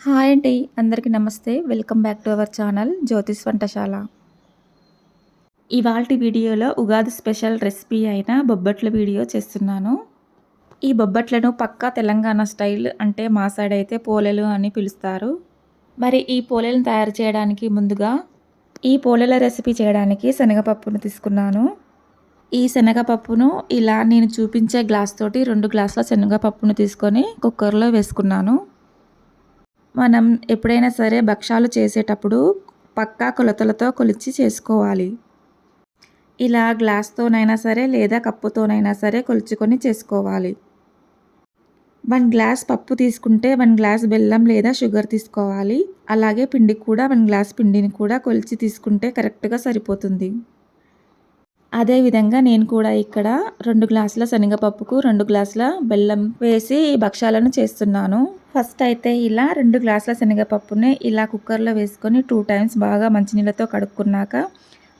Hi అండి. అందరికీ నమస్తే. Welcome back to our channel జ్యోతిష్ వంటశాల. ఇవాల్టి వీడియోలో ఉగాది స్పెషల్ రెసిపీ అయిన బొబ్బట్ల వీడియో చేస్తున్నాను. ఈ బొబ్బట్లను పక్కా తెలంగాణ స్టైల్, అంటే మా సైడ్ అయితే పోలేలు అని పిలుస్తారు. మరి ఈ పోలేలను తయారు చేయడానికి ముందుగా ఈ పోలేల రెసిపీ చేయడానికి శనగపప్పును తీసుకున్నాను. ఈ శనగపప్పును ఇలా నేను చూపించే గ్లాస్ తోటి 2 గ్లాసుల శనగపప్పును తీసుకొని కుక్కర్లో వేసుకున్నాను. మనం ఎప్పుడైనా సరే భక్షాలు చేసేటప్పుడు పక్కా కొలతలతో కొలిచి చేసుకోవాలి. ఇలా గ్లాస్తోనైనా సరే లేదా కప్పుతోనైనా సరే కొలుచుకొని చేసుకోవాలి. 1 గ్లాస్ పప్పు తీసుకుంటే 1 గ్లాస్ బెల్లం లేదా షుగర్ తీసుకోవాలి. అలాగే పిండి కూడా 1 గ్లాస్ పిండిని కూడా కొలిచి తీసుకుంటే కరెక్ట్గా సరిపోతుంది. అదేవిధంగా నేను కూడా ఇక్కడ 2 గ్లాసుల శనగపప్పుకు 2 గ్లాసుల బెల్లం వేసి భక్షాలను చేస్తున్నాను. ఫస్ట్ అయితే ఇలా 2 గ్లాసుల శనగపప్పుని ఇలా కుక్కర్లో వేసుకొని 2 టైమ్స్ బాగా మంచినీళ్ళతో కడుక్కున్నాక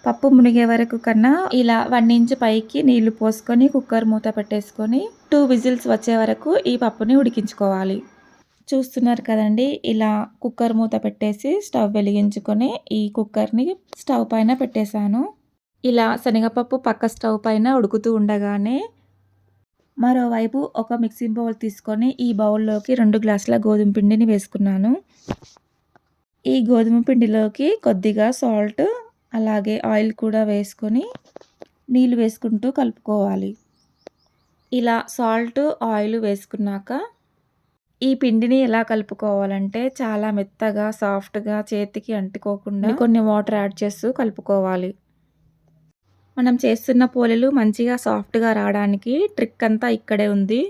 పప్పు మునిగే వరకు కన్నా ఇలా 1 ఇంచు పైకి నీళ్లు పోసుకొని కుక్కర్ మూత పెట్టేసుకొని 2 విజిల్స్ వచ్చే వరకు ఈ పప్పుని ఉడికించుకోవాలి. చూస్తున్నారు కదండి, ఇలా కుక్కర్ మూత పెట్టేసి స్టవ్ వెలిగించుకొని ఈ కుక్కర్ని స్టవ్ పైన పెట్టేశాను. ఇలా శనగపప్పు పక్క స్టవ్ పైన ఉడుకుతూ ఉండగానే మరోవైపు ఒక మిక్సింగ్ బౌల్ తీసుకొని ఈ బౌల్లోకి 2 గ్లాసుల గోధుమ పిండిని వేసుకున్నాను. ఈ గోధుమ పిండిలోకి కొద్దిగా సాల్ట్ అలాగే ఆయిల్ కూడా వేసుకొని నీళ్ళు వేసుకుంటూ కలుపుకోవాలి. ఇలా సాల్ట్ ఆయిల్ వేసుకున్నాక ఈ పిండిని ఎలా కలుపుకోవాలంటే చాలా మెత్తగా సాఫ్ట్గా చేతికి అంటుకోకుండా కొన్ని వాటర్ యాడ్ చేస్తూ కలుపుకోవాలి. మనం చేస్తున్న పోలేలు మంచిగా సాఫ్ట్గా రావడానికి ట్రిక్ అంతా ఇక్కడే ఉంది.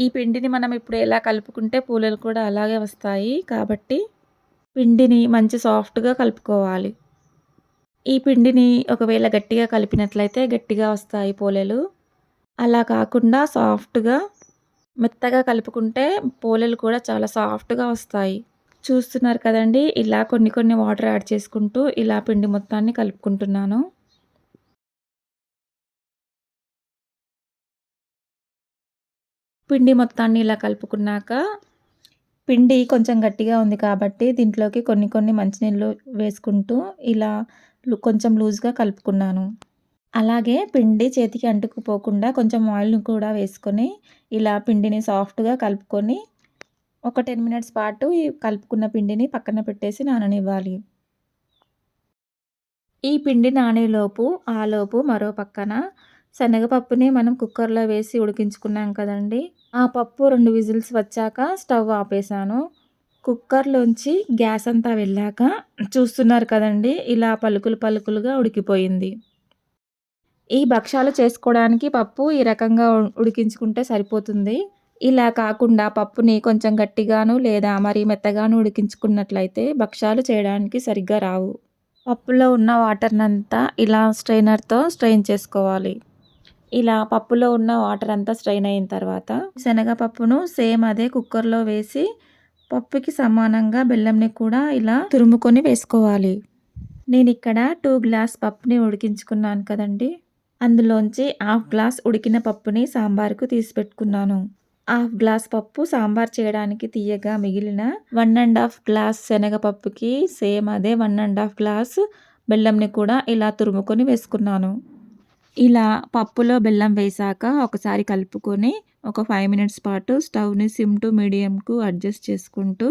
ఈ పిండిని మనం ఇప్పుడు ఎలా కలుపుకుంటే పోలేలు కూడా అలాగే వస్తాయి. కాబట్టి పిండిని మంచి సాఫ్ట్గా కలుపుకోవాలి. ఈ పిండిని ఒకవేళ గట్టిగా కలిపినట్లయితే గట్టిగా వస్తాయి పోలేలు. అలా కాకుండా సాఫ్ట్గా మెత్తగా కలుపుకుంటే పోలేలు కూడా చాలా సాఫ్ట్గా వస్తాయి. చూస్తున్నారు కదండి, ఇలా కొన్ని వాటర్ యాడ్ చేసుకుంటూ ఇలా పిండి మొత్తాన్ని కలుపుకుంటున్నాను. పిండి మొత్తాన్ని ఇలా కలుపుకున్నాక పిండి కొంచెం గట్టిగా ఉంది కాబట్టి దీంట్లోకి కొన్ని మంచినీళ్ళు వేసుకుంటూ ఇలా కొంచెం లూజ్గా కలుపుకున్నాను. అలాగే పిండి చేతికి అంటుకుపోకుండా కొంచెం ఆయిల్ని కూడా వేసుకొని ఇలా పిండిని సాఫ్ట్గా కలుపుకొని ఒక 10 మినిట్స్ పాటు ఈ కలుపుకున్న పిండిని పక్కన పెట్టేసి నాననివ్వాలి. ఈ పిండి నానేలోపు ఆలోపు మరో పక్కన శనగపప్పుని మనం కుక్కర్లో వేసి ఉడికించుకున్నాం కదండి, ఆ పప్పు 2 విజిల్స్ వచ్చాక స్టవ్ ఆపేసాను. కుక్కర్లోంచి గ్యాస్ అంతా వెళ్ళాక చూస్తున్నారు కదండి, ఇలా పలుకులుగా ఉడికిపోయింది. ఈ భక్షాలు చేసుకోవడానికి పప్పు ఈ రకంగా ఉడికించుకుంటే సరిపోతుంది. ఇలా కాకుండా పప్పుని కొంచెం గట్టిగాను లేదా మరీ మెత్తగాను ఉడికించుకున్నట్లయితే భక్షాలు చేయడానికి సరిగ్గా రావు. పప్పులో ఉన్న వాటర్నంతా ఇలా స్ట్రైనర్తో స్ట్రెయిన్ చేసుకోవాలి. ఇలా పప్పులో ఉన్న వాటర్ అంతా స్ట్రెయిన్ అయిన తర్వాత శనగపప్పును సేమ్ అదే కుక్కర్లో వేసి పప్పుకి సమానంగా బెల్లంని కూడా ఇలా తురుముకొని వేసుకోవాలి. నేను ఇక్కడ 2 గ్లాస్ పప్పుని ఉడికించుకున్నాను కదండి, అందులోంచి 1/2 గ్లాస్ ఉడికిన పప్పుని సాంబార్కు తీసి పెట్టుకున్నాను. 1/2 గ్లాస్ పప్పు సాంబార్ చేయడానికి తీయగా మిగిలిన 1.5 గ్లాస్ శనగపప్పుకి సేమ్ అదే 1.5 గ్లాస్ బెల్లంని కూడా ఇలా తురుముకొని వేసుకున్నాను. ఇలా పప్పులో బెల్లం వేశాక ఒకసారి కలుపుకొని ఒక 5 మినిట్స్ పాటు స్టవ్ని సిమ్ టు మీడియంకు అడ్జస్ట్ చేసుకుంటూ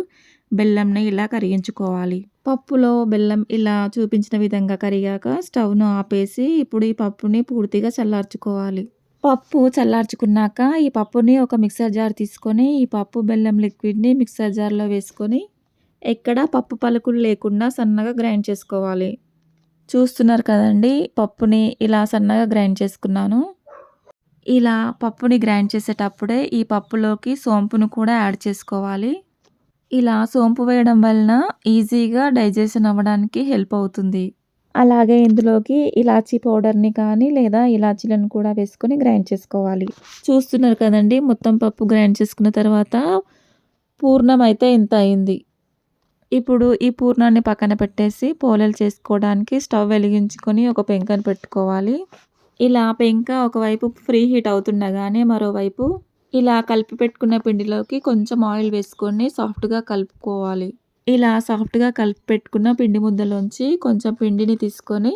బెల్లంని ఇలా కరిగించుకోవాలి. పప్పులో బెల్లం ఇలా చూపించిన విధంగా కరిగాక స్టవ్ను ఆపేసి ఇప్పుడు ఈ పప్పుని పూర్తిగా చల్లార్చుకోవాలి. పప్పు చల్లార్చుకున్నాక ఈ పప్పుని ఒక మిక్సర్ జార్ తీసుకొని ఈ పప్పు బెల్లం లిక్విడ్ని మిక్సర్ జార్లో వేసుకొని ఎక్కడ పప్పు పలుకులు లేకుండా సన్నగా గ్రైండ్ చేసుకోవాలి. చూస్తున్నారు కదండి, పప్పుని ఇలా సన్నగా గ్రైండ్ చేసుకున్నాను. ఇలా పప్పుని గ్రైండ్ చేసేటప్పుడే ఈ పప్పులోకి సోంపును కూడా యాడ్ చేసుకోవాలి. ఇలా సోంపు వేయడం వలన ఈజీగా డైజెషన్ అవ్వడానికి హెల్ప్ అవుతుంది. అలాగే ఇందులోకి ఇలాచీ పౌడర్ని కానీ లేదా ఇలాచీలను కూడా వేసుకొని గ్రైండ్ చేసుకోవాలి. చూస్తున్నారు కదండి, మొత్తం పప్పు గ్రైండ్ చేసుకున్న తర్వాత పూర్ణం అయితే ఇంత అయింది. ఇప్పుడు ఈ పూర్ణాన్ని పక్కన పెట్టేసి పోలేలు చేసుకోవడానికి స్టవ్ వెలిగించుకొని ఒక పెంకను పెట్టుకోవాలి. ఇలా పెంక ఒకవైపు ఫ్రీ హీట్ అవుతుండగానే మరోవైపు ఇలా కలిపి పెట్టుకున్న పిండిలోకి కొంచెం ఆయిల్ వేసుకొని సాఫ్ట్‌గా కలుపుకోవాలి. ఇలా సాఫ్ట్‌గా కలిపి పెట్టుకున్న పిండి ముద్దలోంచి కొంచెం పిండిని తీసుకొని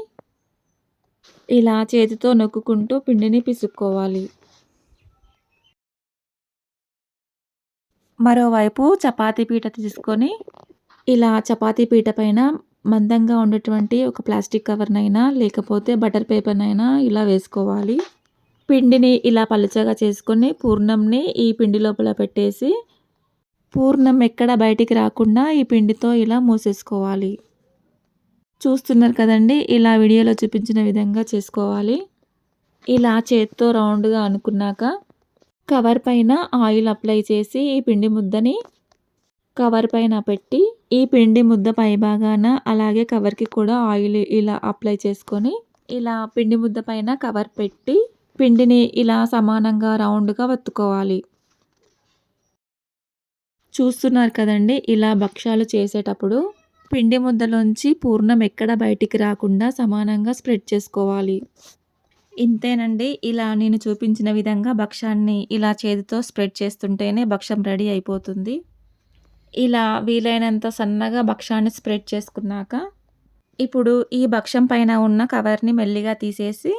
ఇలా చేతితో నొక్కుకుంటూ పిండిని పిసుక్కోవాలి. మరోవైపు చపాతీ పీట తీసుకొని ఇలా చపాతీ పీట పైన మందంగా ఉండేటువంటి ఒక ప్లాస్టిక్ కవర్‌నైనా లేకపోతే బటర్ పేపర్‌నైనా ఇలా వేసుకోవాలి. పిండిని ఇలా పలుచగా చేసుకొని పూర్ణంని ఈ పిండి లోపల పెట్టేసి పూర్ణం ఎక్కడ బయటికి రాకుండా ఈ పిండితో ఇలా మూసేసుకోవాలి. చూస్తున్నారు కదండీ! ఇలా వీడియోలో చూపించిన విధంగా చేసుకోవాలి. ఇలా చేత్తో రౌండ్‌గా అనుకున్నాక కవర్ పైన ఆయిల్ అప్లై చేసి ఈ పిండి ముద్దని కవర్ పైన పెట్టి ఈ పిండి ముద్ద పైభాగాన అలాగే కవర్‌కి కూడా ఆయిల్ ఇలా అప్లై చేసుకొని ఇలా పిండి ముద్ద పైన కవర్ పెట్టి పిండిని ఇలా సమానంగా రౌండ్‌గా వత్తుకోవాలి. చూస్తున్నారు కదండీ! ఇలా భక్షాలు చేసేటప్పుడు పిండి ముద్దలోంచి పూర్ణం ఎక్కడ బయటికి రాకుండా సమానంగా స్ప్రెడ్ చేసుకోవాలి. ఇంతేనండి. ఇలా నేను చూపించిన విధంగా భక్షాన్ని ఇలా చేతితో స్ప్రెడ్ చేస్తుంటేనే భక్షం రెడీ అయిపోతుంది. ఇలా వీలైనంత సన్నగా భక్షాన్ని స్ప్రెడ్ చేసుకున్నాక, ఇప్పుడు ఈ భక్షం పైన ఉన్న కవర్‌ని మెల్లిగా తీసేసి,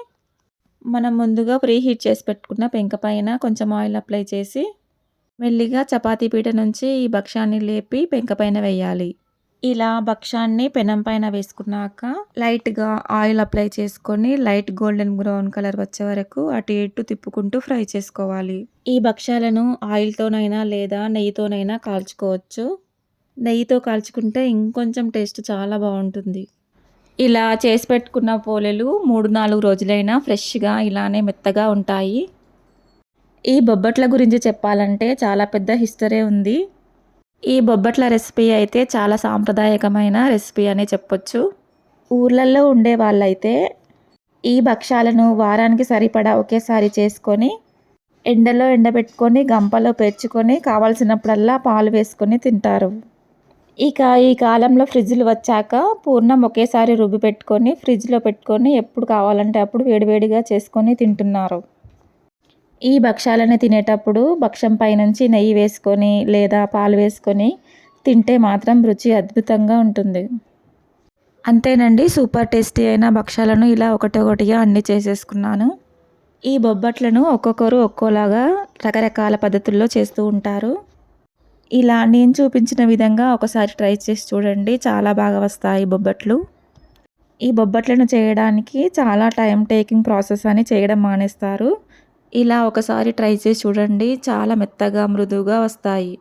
మనం ముందుగా ప్రీ హీట్ చేసి పెట్టుకున్న పెంక పైన కొంచెం ఆయిల్ అప్లై చేసి, మెల్లిగా చపాతీ పీట నుంచి ఈ భక్షాన్ని లేపి పెంక పైన వేయాలి. ఇలా భక్షాన్ని పెనం పైన వేసుకున్నాక లైట్‌గా ఆయిల్ అప్లై చేసుకొని లైట్ గోల్డెన్ బ్రౌన్ కలర్ వచ్చే వరకు అటు ఇటు తిప్పుకుంటూ ఫ్రై చేసుకోవాలి. ఈ భక్షాలను ఆయిల్‌తోనైనా లేదా నెయ్యితోనైనా కాల్చుకోవచ్చు. నెయ్యితో కాల్చుకుంటే ఇంకొంచెం టేస్ట్ చాలా బావుంటుంది. ఇలా చేసి పెట్టుకున్న పోలెలు 3, 4 రోజులైనా ఫ్రెష్‌గా ఇలానే మెత్తగా ఉంటాయి. ఈ బొబ్బట్ల గురించి చెప్పాలంటే చాలా పెద్ద హిస్టరీ ఉంది. ఈ బొబ్బట్ల రెసిపీ అయితే చాలా సాంప్రదాయకమైన రెసిపీ అనే చెప్పొచ్చు. ఊర్లల్లో ఉండే వాళ్ళైతే ఈ భక్షాలను వారానికి సరిపడా ఒకేసారి చేసుకొని, ఎండలో ఎండబెట్టుకొని, గంపలో పేర్చుకొని, కావాల్సినప్పుడల్లా పాలు వేసుకొని తింటారు. ఇక ఈ కాలంలో ఫ్రిడ్జ్‌లు వచ్చాక పూర్ణం ఒకేసారి రుబ్బి పెట్టుకొని, ఫ్రిడ్జ్‌లో పెట్టుకొని ఎప్పుడు కావాలంటే అప్పుడు వేడివేడిగా చేసుకొని తింటున్నారు. ఈ భక్షాలను తినేటప్పుడు భక్షం పైనుంచి నెయ్యి వేసుకొని లేదా పాలు వేసుకొని తింటే మాత్రం రుచి అద్భుతంగా ఉంటుంది. అంతేనండి, సూపర్ టేస్టీ అయిన భక్షాలను ఇలా ఒకటొకటిగా అన్నీ చేసేసుకున్నాను. ఈ బొబ్బట్లను ఒక్కొక్కరు ఒక్కోలాగా రకరకాల పద్ధతుల్లో చేస్తూ ఉంటారు. ఇలా నేను చూపించిన విధంగా ఒకసారి ట్రై చేసి చూడండి, చాలా బాగా వస్తాయి బొబ్బట్లు. ఈ బొబ్బట్లను చేయడానికి చాలా టైం టేకింగ్ ప్రాసెస్ అని చేయడం మానేస్తారు. ఇలా ఒకసారి ట్రై చేసి చూడండి, చాలా మెత్తగా మృదువుగా వస్తాయి.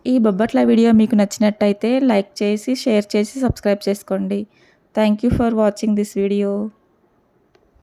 ఈ బొబ్బట్ల వీడియో మీకు నచ్చినట్టయితే లైక్ చేసి, షేర్ చేసి, సబ్స్క్రైబ్ చేసుకోండి. Thank you for watching this video.